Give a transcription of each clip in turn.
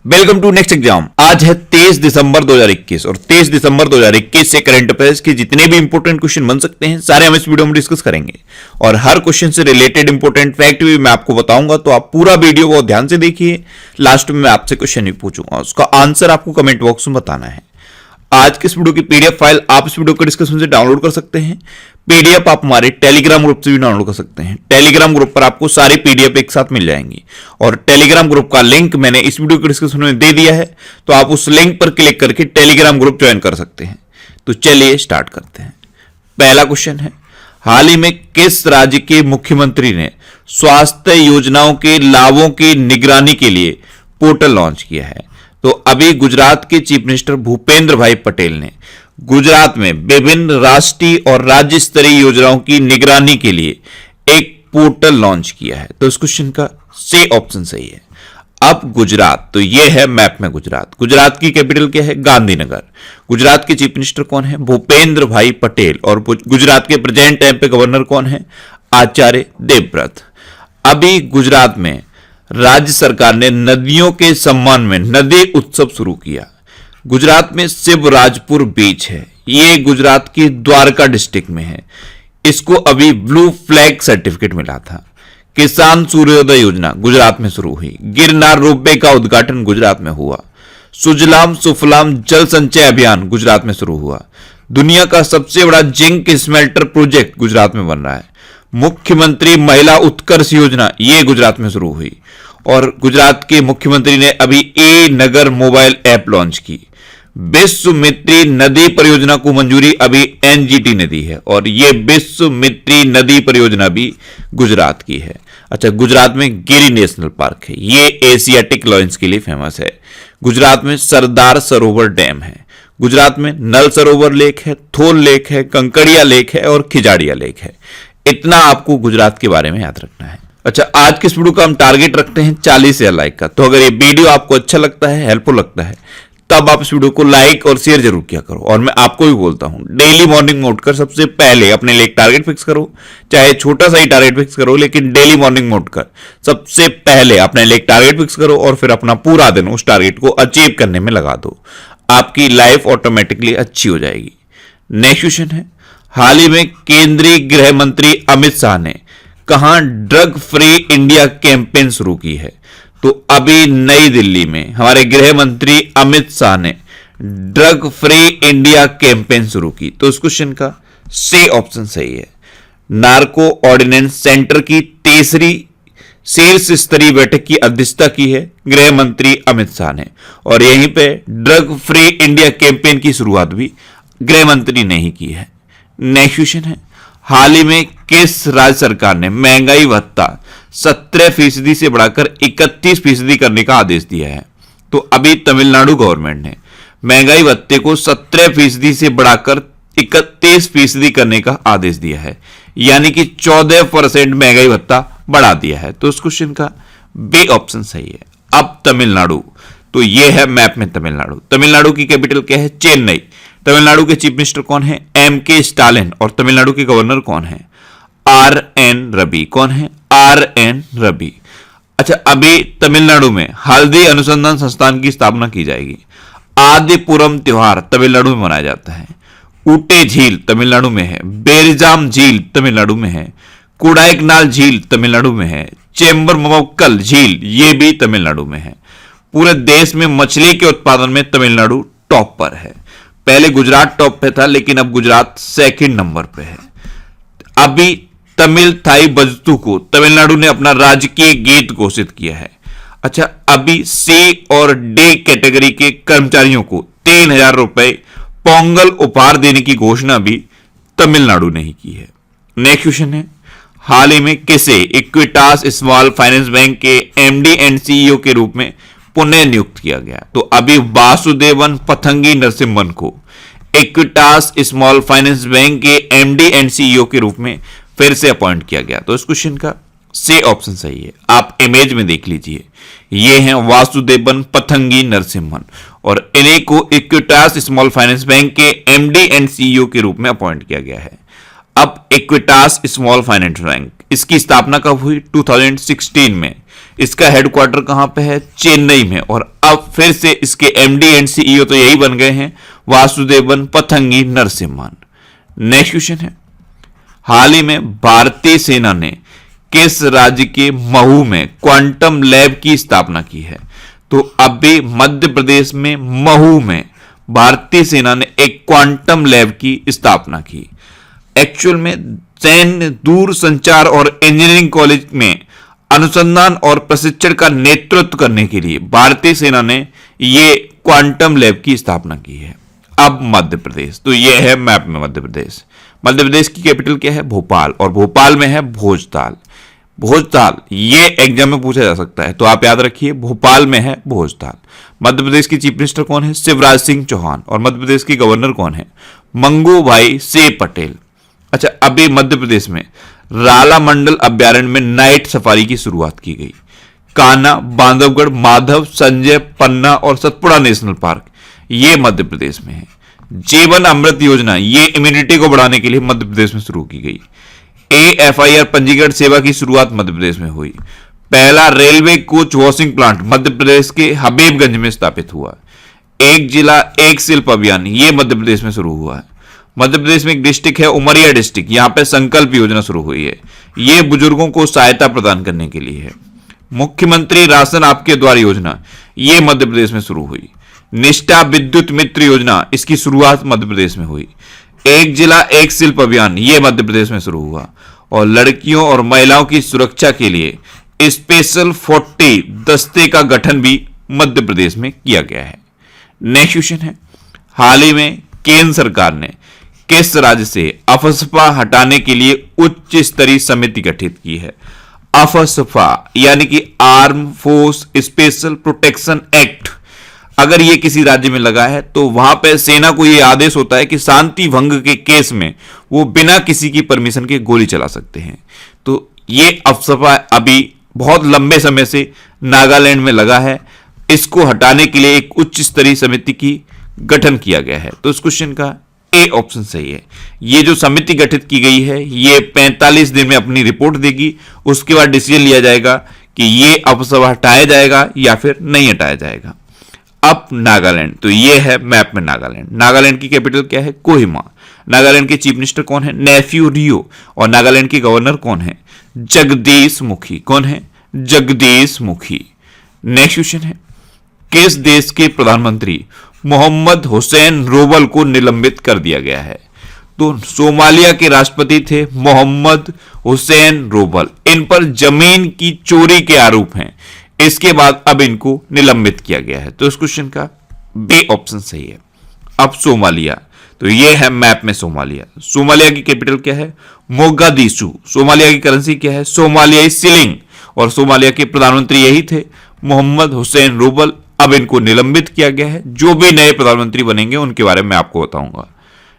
Welcome to next exam. आज है 23 दिसंबर 2021 और 23 दिसंबर 2021 से करंट अफेयर्स के जितने भी इंपॉर्टेंट क्वेश्चन बन सकते हैं सारे हम इस वीडियो में डिस्कस करेंगे और हर क्वेश्चन से रिलेटेड इंपॉर्टेंट फैक्ट भी मैं आपको बताऊंगा, तो आप पूरा वीडियो बहुत ध्यान से देखिए। लास्ट में मैं आपसे क्वेश्चन भी पूछूंगा, उसका आंसर आपको कमेंट बॉक्स में बताना है। आज के इस वीडियो की पीडीएफ फाइल आप इस वीडियो के डिस्क्रिप्शन से डाउनलोड कर सकते हैं। पीडीएफ आप हमारे टेलीग्राम ग्रुप से भी डाउनलोड कर सकते हैं। टेलीग्राम ग्रुप पर आपको सारी पीडीएफ एक साथ मिल जाएंगी और टेलीग्राम ग्रुप का लिंक मैंने इस वीडियो के डिस्क्रिप्शन में दे दिया है, तो आप उस लिंक पर क्लिक करके टेलीग्राम ग्रुप ज्वाइन कर सकते हैं। तो चलिए स्टार्ट करते हैं। पहला क्वेश्चन है, हाल ही में किस राज्य के मुख्यमंत्री ने स्वास्थ्य योजनाओं के लाभों की निगरानी के लिए पोर्टल लॉन्च किया है? तो अभी गुजरात के चीफ मिनिस्टर भूपेंद्र भाई पटेल ने गुजरात में विभिन्न राष्ट्रीय और राज्य स्तरीय योजनाओं की निगरानी के लिए एक पोर्टल लॉन्च किया है। तो इस क्वेश्चन का सी ऑप्शन सही है। अब गुजरात, तो यह है मैप में गुजरात। गुजरात की कैपिटल क्या है? गांधीनगर। गुजरात के चीफ मिनिस्टर कौन है? भूपेंद्र भाई पटेल। और गुजरात के प्रेजेंट टाइम पे गवर्नर कौन है? आचार्य देवव्रत। अभी गुजरात में राज्य सरकार ने नदियों के सम्मान में नदी उत्सव शुरू किया। गुजरात में शिवराजपुर बीच है, ये गुजरात की द्वारका डिस्ट्रिक्ट में है। इसको अभी ब्लू फ्लैग सर्टिफिकेट मिला था। किसान सूर्योदय योजना गुजरात में शुरू हुई। गिरनार रोपवे का उद्घाटन गुजरात में हुआ। सुजलाम सुफलाम जल संचय अभियान गुजरात में शुरू हुआ। दुनिया का सबसे बड़ा जिंक स्मेल्टर प्रोजेक्ट गुजरात में बन रहा है। मुख्यमंत्री महिला उत्कर्ष योजना ये गुजरात में शुरू हुई और गुजरात के मुख्यमंत्री ने अभी ए नगर मोबाइल ऐप लॉन्च की। विश्वामित्री नदी परियोजना को मंजूरी अभी एनजीटी ने दी है और ये विश्वामित्री नदी परियोजना भी गुजरात की है। अच्छा, गुजरात में गिरी नेशनल पार्क है, ये एशियाटिक लॉयंस के लिए फेमस है। गुजरात में सरदार सरोवर डैम है। गुजरात में नल सरोवर लेक है, थोल लेक है, कंकड़िया लेक है और खिजाड़िया लेक है। इतना आपको गुजरात के बारे में याद रखना है। अच्छा, आज के इस वीडियो का हम टारगेट रखते हैं 40,000 लाइक का। तो अगर ये वीडियो आपको अच्छा लगता है, हेल्पफुल लगता है, तब आप इस वीडियो को लाइक और शेयर जरूर किया करो। और मैं आपको भी बोलता हूं, डेली मॉर्निंग में उठकर सबसे पहले अपने लिए एक टारगेट फिक्स करो, चाहे छोटा सा ही टारगेट फिक्स करो, लेकिन डेली मॉर्निंग में उठकर सबसे पहले अपने लिए एक टारगेट फिक्स करो और फिर अपना पूरा दिन उस टारगेट को अचीव करने में लगा दो। आपकी लाइफ ऑटोमेटिकली अच्छी हो जाएगी। नेक्स्ट क्वेश्चन है, हाल ही में केंद्रीय गृह मंत्री अमित शाह ने कहां ड्रग फ्री इंडिया कैंपेन शुरू की है? तो अभी नई दिल्ली में हमारे गृह मंत्री अमित शाह ने ड्रग फ्री इंडिया कैंपेन शुरू की। तो इस क्वेश्चन का सी ऑप्शन सही है। नार्को ऑर्डिनेंस सेंटर की तीसरी शीर्ष स्तरीय बैठक की अध्यक्षता की है गृह मंत्री अमित शाह ने और यहीं पे ड्रग फ्री इंडिया कैंपेन की शुरुआत भी गृह मंत्री ने ही की है। नेक्स्ट क्वेश्चन है, हाल ही में किस राज्य सरकार ने महंगाई भत्ता 17% से बढ़ाकर 31% करने का आदेश दिया है? तो अभी तमिलनाडु गवर्नमेंट ने महंगाई भत्ते को 17% से बढ़ाकर 31% करने का आदेश दिया है, यानी कि 14% महंगाई भत्ता बढ़ा दिया है। तो इस क्वेश्चन का बी ऑप्शन सही है। अब तमिलनाडु, तो यह है मैप में तमिलनाडु। तमिलनाडु की कैपिटल क्या है? चेन्नई। तमिलनाडु के चीफ मिनिस्टर कौन है? एम.के. स्टालिन। और तमिलनाडु के गवर्नर कौन है? आर.एन. रवि। कौन है? आर.एन. रवि। अच्छा, अभी तमिलनाडु में हल्दी अनुसंधान संस्थान की स्थापना की जाएगी। आदिपुरम त्योहार तमिलनाडु में मनाया जाता है। ऊटे झील तमिलनाडु में है। बेरजाम झील तमिलनाडु में है। कुडाइकनाल झील तमिलनाडु में है। चेम्बरमक्कल झील ये भी तमिलनाडु में है। पूरे देश में मछली के उत्पादन में तमिलनाडु टॉप पर है। पहले गुजरात टॉप पे था, लेकिन अब गुजरात सेकंड नंबर पे है। अभी तमिल थाई बजतु को तमिलनाडु ने अपना राजकीय गीत घोषित किया है। अच्छा, अभी सी और डी कैटेगरी के कर्मचारियों को 3,000 रुपए पोंगल उपहार देने की घोषणा भी तमिलनाडु ने ही की है। नेक्स्ट क्वेश्चन है, हाल ही में किसे इक्विटास स्मॉल फाइनेंस बैंक के एमडी एंड सीईओ के रूप में पुनः नियुक्त किया गया? तो अभी वासुदेवन पथंगी नरसिम्हन को इक्विटास स्मॉल फाइनेंस बैंक के एमडी एंड सीईओ के रूप में फिर से अपॉइंट किया गया। तो इस क्वेश्चन का सी ऑप्शन सही है। आप इमेज में देख लीजिए, ये हैं वासुदेवन पथंगी नरसिम्हन और इन्हीं को इक्विटास स्मॉल फाइनेंस बैंक के एमडी एंड सीईओ के रूप में अपॉइंट किया गया है। अब इक्विटास स्मॉल फाइनेंस बैंक, इसकी स्थापना कब हुई? 2016 में। इसका हेडक्वार्टर कहां पे है? चेन्नई में। और अब फिर से इसके एमडी एंड सीईओ तो यही बन गए हैं, वासुदेवन पथंगी नरसिम्हन। नेक्स्ट क्वेश्चन है, हाल ही में भारतीय सेना ने किस राज्य के महू में क्वांटम लैब की स्थापना की है? तो अभी मध्य प्रदेश में महू में भारतीय सेना ने एक क्वांटम लैब की स्थापना की। एक्चुअल में सैन्य दूरसंचार और इंजीनियरिंग कॉलेज में अनुसंधान और प्रशिक्षण का नेतृत्व करने के लिए भारतीय सेना ने यह क्वांटम लैब की स्थापना की है। अब मध्य प्रदेश, तो यह है मैप में मध्य प्रदेश। मध्य प्रदेश की कैपिटल क्या है? भोपाल। और भोपाल में है भोजताल। भोजताल ये एग्जाम में पूछा जा सकता है, तो आप याद रखिए भोपाल में है भोजताल। मध्य प्रदेश के चीफ मिनिस्टर कौन है? शिवराज सिंह चौहान। और मध्य प्रदेश के गवर्नर कौन है? मंगू भाई से पटेल। अच्छा, अभी मध्य प्रदेश में राला मंडल अभ्यारण्य में नाइट सफारी की शुरुआत की गई। कान्हा, बांधवगढ़, माधव, संजय, पन्ना और सतपुड़ा नेशनल पार्क ये मध्य प्रदेश में है। जीवन अमृत योजना ये इम्यूनिटी को बढ़ाने के लिए मध्य प्रदेश में शुरू की गई। AFIR पंजीकरण सेवा की शुरुआत मध्य प्रदेश में हुई। पहला railway coach washing plant Madhya Pradesh के हबीबगंज में स्थापित हुआ। एक जिला एक शिल्प अभियान ये मध्य प्रदेश में शुरू हुआ है। मध्य प्रदेश में एक डिस्ट्रिक्ट है उमरिया डिस्ट्रिक्ट, यहां पे संकल्प योजना शुरू हुई है। ये बुजुर्गों को सहायता प्रदान करने के लिए है। मुख्यमंत्री राशन आपके द्वार योजना ये मध्य प्रदेश में शुरू हुई। निष्ठा विद्युत मित्र योजना इसकी शुरुआत मध्य प्रदेश में हुई। एक जिला एक शिल्प अभियान ये मध्य प्रदेश में शुरू हुआ। और लड़कियों और महिलाओं की सुरक्षा के लिए स्पेशल 40 दस्ते का गठन भी मध्य प्रदेश में किया गया है। नेक्स्ट क्वेश्चन है, हाल ही में केंद्र सरकार ने किस राज्य से अफस्पा हटाने के लिए उच्च स्तरीय समिति गठित की है? अफस्पा यानी कि arm force special protection act, अगर ये किसी राज्य में लगा है तो वहां पे सेना को ये आदेश होता है कि शांति भंग के केस में वो बिना किसी की परमिशन के गोली चला सकते हैं। तो ये अफस्पा अभी बहुत लंबे समय से नागालैंड में लगा है। इसको हटाने के लिए एक उच्च स्तरीय समिति की गठन किया गया है। तो इस क्वेश्चन का ए ऑप्शन सही है। ये जो समिति गठित की गई है ये 45 दिन में अपनी रिपोर्ट देगी। उसके बाद डिसीजन लिया जाएगा कि ये अफस्पा हटाया जाएगा या फिर नहीं हटाया जाएगा। अब नागालैंड, तो ये है मैप में नागालैंड। नागालैंड की कैपिटल क्या है? कोहिमा। नागालैंड के चीफ मिनिस्टर कौन है? नेफ्यू रियो। और नागालैंड के गवर्नर कौन है? जगदीश मुखी। कौन है? जगदीश मुखी। नेक्स्ट क्वेश्चन है, किस देश के प्रधानमंत्री मोहम्मद हुसैन रोबल को निलंबित कर दिया गया है? तो सोमालिया के राष्ट्रपति थे मोहम्मद हुसैन रोबल। इन पर जमीन की चोरी के आरोप हैं। इसके बाद अब इनको निलंबित किया गया है। तो इस क्वेश्चन का बी ऑप्शन सही है। अब सोमालिया, तो ये है मैप में सोमालिया। सोमालिया की कैपिटल क्या है? मोगादिशु। सोमालिया की करेंसी क्या है? सोमालियाई शिलिंग। और सोमालिया के प्रधानमंत्री यही थे मोहम्मद हुसैन रोबल। अब इनको निलंबित किया गया है। जो भी नए प्रधानमंत्री बनेंगे उनके बारे में आपको बताऊंगा।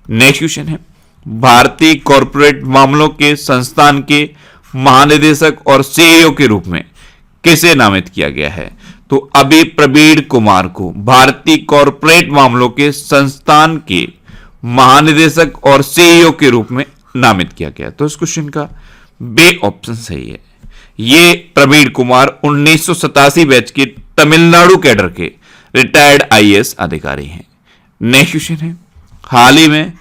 नेक्स्ट क्वेश्चन है, भारतीय कॉरपोरेट मामलों के संस्थान के महानिदेशक और सीईओ के रूप में किसे नामित किया गया है? तो अभी प्रवीण कुमार को भारतीय कॉरपोरेट मामलों के संस्थान के महानिदेशक और सीईओ के रूप में नामित किया गया। तो इस क्वेश्चन का बी ऑप्शन सही है। ये प्रवीण कुमार 1987 बैच के तमिलनाडु कैडर के रिटायर्ड आईएएस अधिकारी हैं। नेक्स्ट क्वेश्चन है, हाल ही में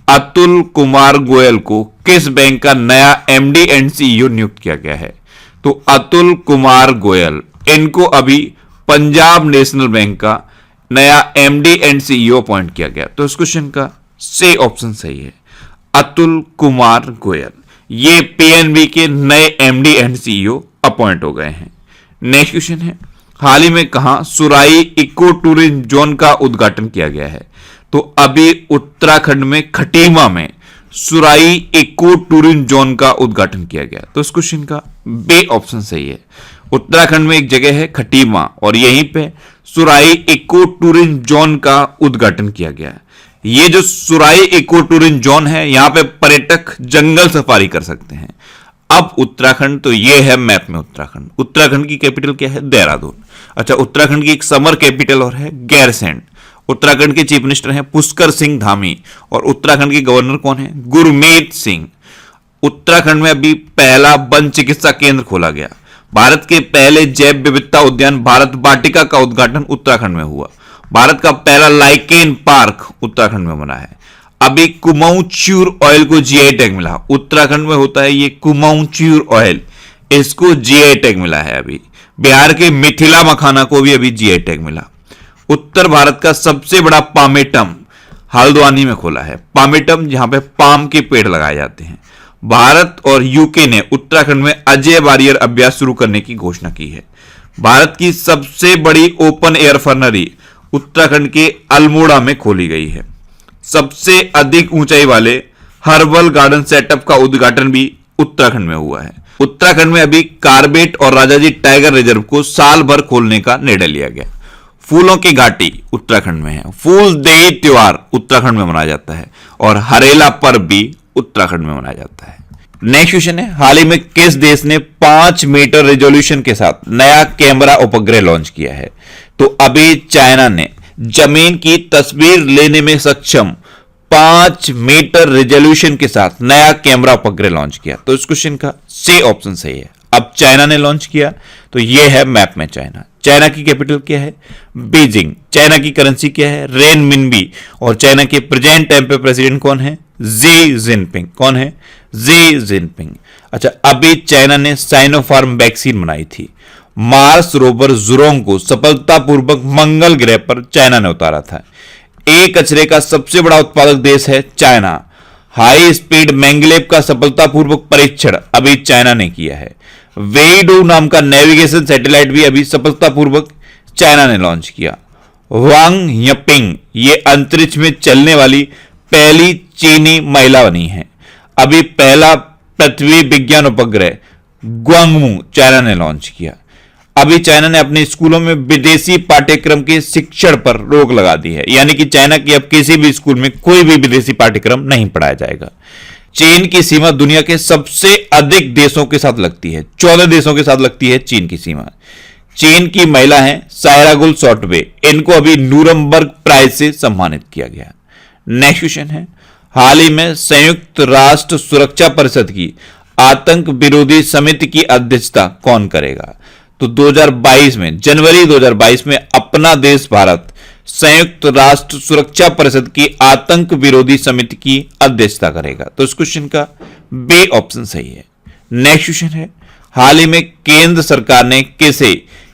अतुल कुमार गोयल को किस बैंक का नया एमडी एंड सीईओ नियुक्त किया गया है? तो अतुल कुमार गोयल, इनको अभी पंजाब नेशनल बैंक का नया एमडी एंड सीईओ अपॉइंट किया गया। तो इस क्वेश्चन का सी ऑप्शन सही है, अतुल कुमार गोयल। ये पीएनबी के नए एमडी एंड सीईओ अपॉइंट हो गए हैं। नेक्स्ट क्वेश्चन है, हाल ही में कहां सुराई इको टूरिज्म जोन का उद्घाटन किया गया है? तो अभी उत्तराखंड में खटीमा में सुराई इको टूरिज्म जोन का उद्घाटन किया गया। तो इस क्वेश्चन का बी ऑप्शन सही है। उत्तराखंड में एक जगह है खटीमा और यहीं पे सुराई इको टूरिज्म जोन का उद्घाटन किया गया। ये जो सुराई इको टूरिज्म जोन है, यहां पे पर्यटक जंगल सफारी कर सकते हैं। अब उत्तराखंड, तो ये है मैप में उत्तराखंड। उत्तराखंड की कैपिटल क्या है? देहरादून। अच्छा, उत्तराखंड की एक समर कैपिटल और है गैरसैंण। उत्तराखंड के चीफ मिनिस्टर हैं पुष्कर सिंह धामी और उत्तराखंड के गवर्नर कौन है? गुरमीत सिंह। उत्तराखंड में अभी पहला वन चिकित्सा केंद्र खोला गया। भारत के पहले जैव विविधता उद्यान भारत वाटिका का उद्घाटन उत्तराखंड में हुआ। भारत का पहला लाइकेन पार्क उत्तराखंड में बना है। अभी कुमाऊं च्यूर ऑयल को जीआई टैग मिला, उत्तराखंड में होता है ये कुमाऊं च्यूर ऑयल, इसको जीआई टैग मिला है। अभी बिहार के मिथिला मखाना को भी अभी जीआई टैग मिला। उत्तर भारत का सबसे बड़ा पामेटम हल्द्वानी में खोला है। पामेटम जहां पे पाम के पेड़ लगाए जाते हैं। भारत और यूके ने उत्तराखंड में अजय वारियर अभ्यास शुरू करने की घोषणा की है। भारत की सबसे बड़ी ओपन एयर फर्नरी उत्तराखंड के अल्मोड़ा में खोली गई है। सबसे अधिक ऊंचाई वाले हर्बल गार्डन सेटअप का उद्घाटन भी उत्तराखंड में हुआ है। उत्तराखंड में अभी कार्बेट और राजाजी टाइगर रिजर्व को साल भर खोलने का निर्णय लिया गया। फूलों की घाटी उत्तराखंड में है। फूल देई त्योहार उत्तराखंड में मनाया जाता है और हरेला पर्व भी उत्तराखंड में मनाया जाता है। नेक्स्ट क्वेश्चन है, हाल ही में किस देश ने 5 मीटर रेजोल्यूशन के साथ नया कैमरा उपग्रह लॉन्च किया है? तो अभी चाइना ने जमीन की तस्वीर लेने में सक्षम 5 मीटर रेजोल्यूशन के साथ नया कैमरा उपग्रह लॉन्च किया। तो इस क्वेश्चन का सी ऑप्शन सही है। अब चाइना ने लॉन्च किया तो यह है मैप में चाइना। चाइना की कैपिटल क्या है? बीजिंग। चाइना की करेंसी क्या है? रेनमिनबी। और चाइना के प्रेजेंट टाइम पे प्रेसिडेंट कौन है? Xi Jinping. कौन है? Xi Jinping. अच्छा, अभी चाइना ने साइनोफार्म वैक्सीन बनाई थी। मार्स रोवर जुरोंग को सफलतापूर्वक मंगल ग्रह पर चाइना ने उतारा था। एक कचरे का सबसे बड़ा उत्पादक देश है चाइना। हाई स्पीड मैंगलेव का सफलतापूर्वक परीक्षण अभी चाइना ने किया है। वेईडू नाम का नेविगेशन सैटेलाइट भी अभी सफलतापूर्वक चाइना ने लॉन्च किया। वांग यपिंग ये अंतरिक्ष में चलने वाली पहली चीनी महिला बनी है। अभी पहला पृथ्वी विज्ञान उपग्रह ग्वांगमू चाइना ने लॉन्च किया। अभी चाइना ने अपने स्कूलों में विदेशी पाठ्यक्रम के शिक्षण पर रोक लगा दी है, यानी कि चाइना की अब किसी भी स्कूल में कोई भी विदेशी पाठ्यक्रम नहीं पढ़ाया जाएगा। चीन की सीमा दुनिया के सबसे अधिक देशों के साथ लगती है। 14 देशों के साथ लगती है चीन की सीमा। चीन की महिला है सायरागुल सॉटवे। इनको अभी नूरमबर्ग प्राइज से सम्मानित किया गया। नेक्स्ट क्वेश्चन है, हाल ही में संयुक्त राष्ट्र सुरक्षा परिषद की आतंक विरोधी समिति की अध्यक्षता कौन करेगा? तो 2022 में, जनवरी 2022 में अपना देश भारत संयुक्त राष्ट्र सुरक्षा परिषद की आतंक विरोधी समिति की अध्यक्षता करेगा। तो इस क्वेश्चन का बी ऑप्शन सही है। नेक्स्ट क्वेश्चन है, हाल ही में केंद्र सरकार ने किसे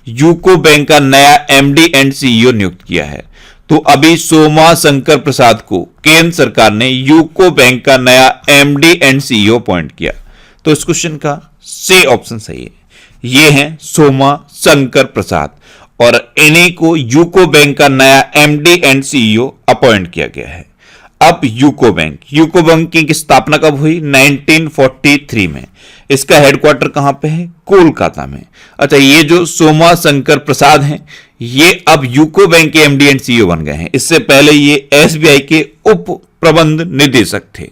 यूको बैंक का नया एमडी एंड सीईओ नियुक्त किया है? तो अभी सोमा शंकर प्रसाद को केंद्र सरकार ने यूको बैंक का नया एमडी एंड सीईओ अपॉइंट किया। तो इस क्वेश्चन का सी ऑप्शन सही है। ये हैं सोमा शंकर प्रसाद और इन्हीं को यूको बैंक का नया एमडी एंड सीईओ अपॉइंट किया गया है। अब यूको बैंक की स्थापना कब हुई? 1943 में। इसका हेडक्वार्टर कहां पे है? कोलकाता में। अच्छा, ये जो सोमा शंकर प्रसाद हैं ये अब यूको बैंक के एमडी एंड सीईओ बन गए हैं। इससे पहले ये एसबीआई के उप प्रबंध निदेशक थे।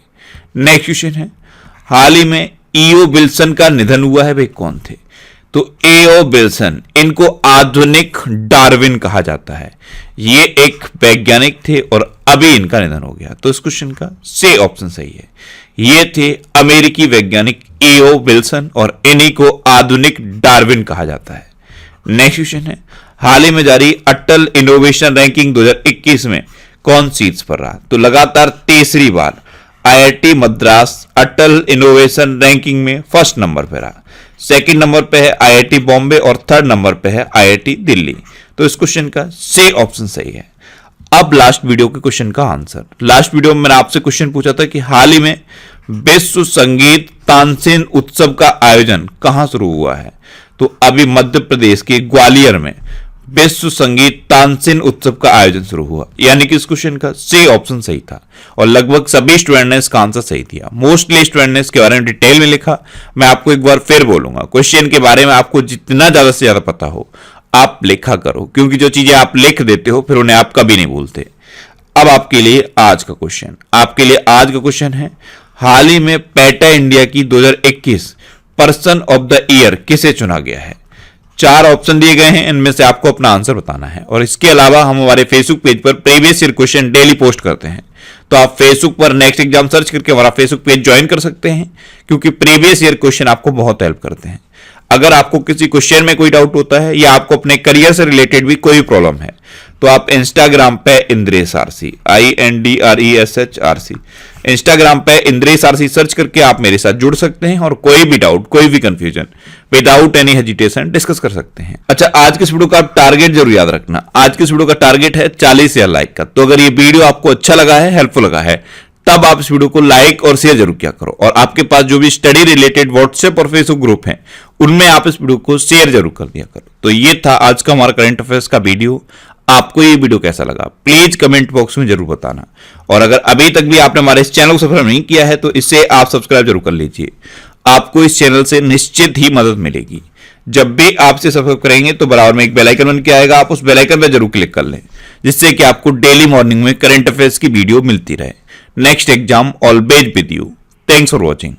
नेक्स्ट क्वेश्चन है, हाल ही में ईओ विल्सन का निधन हुआ है। भाई कौन थे? तो एओ विल्सन, इनको आधुनिक डार्विन कहा जाता है। ये एक वैज्ञानिक थे और अभी इनका निधन हो गया। तो इस क्वेश्चन का सी ऑप्शन सही है। ये थे अमेरिकी वैज्ञानिक एओ विल्सन और इन्हीं को आधुनिक डार्विन कहा जाता है। नेक्स्ट क्वेश्चन है, हाल ही में जारी अटल इनोवेशन रैंकिंग 2021 में कौन शीर्ष पर रहा? तो लगातार तीसरी बार आईआईटी मद्रास अटल इनोवेशन रैंकिंग में फर्स्ट नंबर पर रहा। सेकंड नंबर पे है आईआईटी बॉम्बे और थर्ड नंबर पे है आईआईटी दिल्ली। तो इस क्वेश्चन का सी ऑप्शन सही है। अब लास्ट वीडियो के क्वेश्चन का आंसर। लास्ट वीडियो में मैंने आपसे क्वेश्चन पूछा था कि हाल ही में विश्व संगीत तानसेन उत्सव का आयोजन कहां शुरू हुआ है? तो अभी मध्य प्रदेश के ग्वालियर में विश्व संगीत तानसेन उत्सव का आयोजन शुरू हुआ, यानी कि इस क्वेश्चन का सी ऑप्शन सही था और लगभग सभी स्टूडेंट ने इसका आंसर सही दिया। मोस्टली स्टूडेंट ने इसके बारे में डिटेल में लिखा। मैं आपको एक बार फिर बोलूंगा, क्वेश्चन के बारे में आपको जितना ज्यादा से ज्यादा पता हो आप लिखा करो, क्योंकि जो चीजें आप लिख देते हो फिर उन्हें आप कभी नहीं भूलते। अब आपके लिए आज का क्वेश्चन है, हाल ही में पैटा इंडिया की 2021 पर्सन ऑफ द ईयर किसे चुना गया है? 4 ऑप्शन दिए गए हैं, इनमें से आपको अपना आंसर बताना है। और इसके अलावा हम हमारे फेसबुक पेज पर previous year question daily post करते हैं, तो आप फेसबुक पर नेक्स्ट एग्जाम सर्च करके हमारा फेसबुक पेज ज्वाइन कर सकते हैं, क्योंकि प्रीवियस ईयर क्वेश्चन आपको बहुत हेल्प करते हैं। अगर आपको किसी क्वेश्चन में कोई डाउट होता है या आपको अपने करियर से रिलेटेड भी कोई प्रॉब्लम है तो आप इंस्टाग्राम पे Indresh RC INDRESH RC Instagram पे इंद्रेश आरसी सर्च करके आप मेरे साथ जुड़ सकते हैं और कोई भी डाउट कोई भी confusion without any hesitation discuss कर सकते हैं। अच्छा, आज के इस वीडियो का आप टारगेट जरूर याद रखना। आज के इस वीडियो का टारगेट है 40,000 लाइक का। तो अगर ये वीडियो आपको अच्छा लगा है, हेल्पफुल लगा है, तब आप इस वीडियो को लाइक और शेयर जरूर किया करो। और आपके पास जो भी स्टडी रिलेटेड व्हाट्सएप और फेसबुक ग्रुप हैं उनमें आप इस वीडियो को शेयर जरूर कर दिया करो। तो ये था आज का हमारा करंट अफेयर्स का वीडियो। आपको ये वीडियो कैसा लगा प्लीज कमेंट बॉक्स में जरूर बताना। और अगर अभी तक भी आपने हमारे इस चैनल को सब्सक्राइब नहीं किया है तो इसे आप सब्सक्राइब जरूर कर लीजिए। आपको इस चैनल से निश्चित ही मदद मिलेगी। जब भी आपसे सब्सक्राइब करेंगे तो बराबर में एक बेल आइकन बन के आएगा, आप उस बेल आइकन पर जरूर क्लिक कर लें जिससे कि आपको डेली मॉर्निंग में करंट अफेयर्स की वीडियो मिलती रहे। Next exam always with you. Thanks for watching.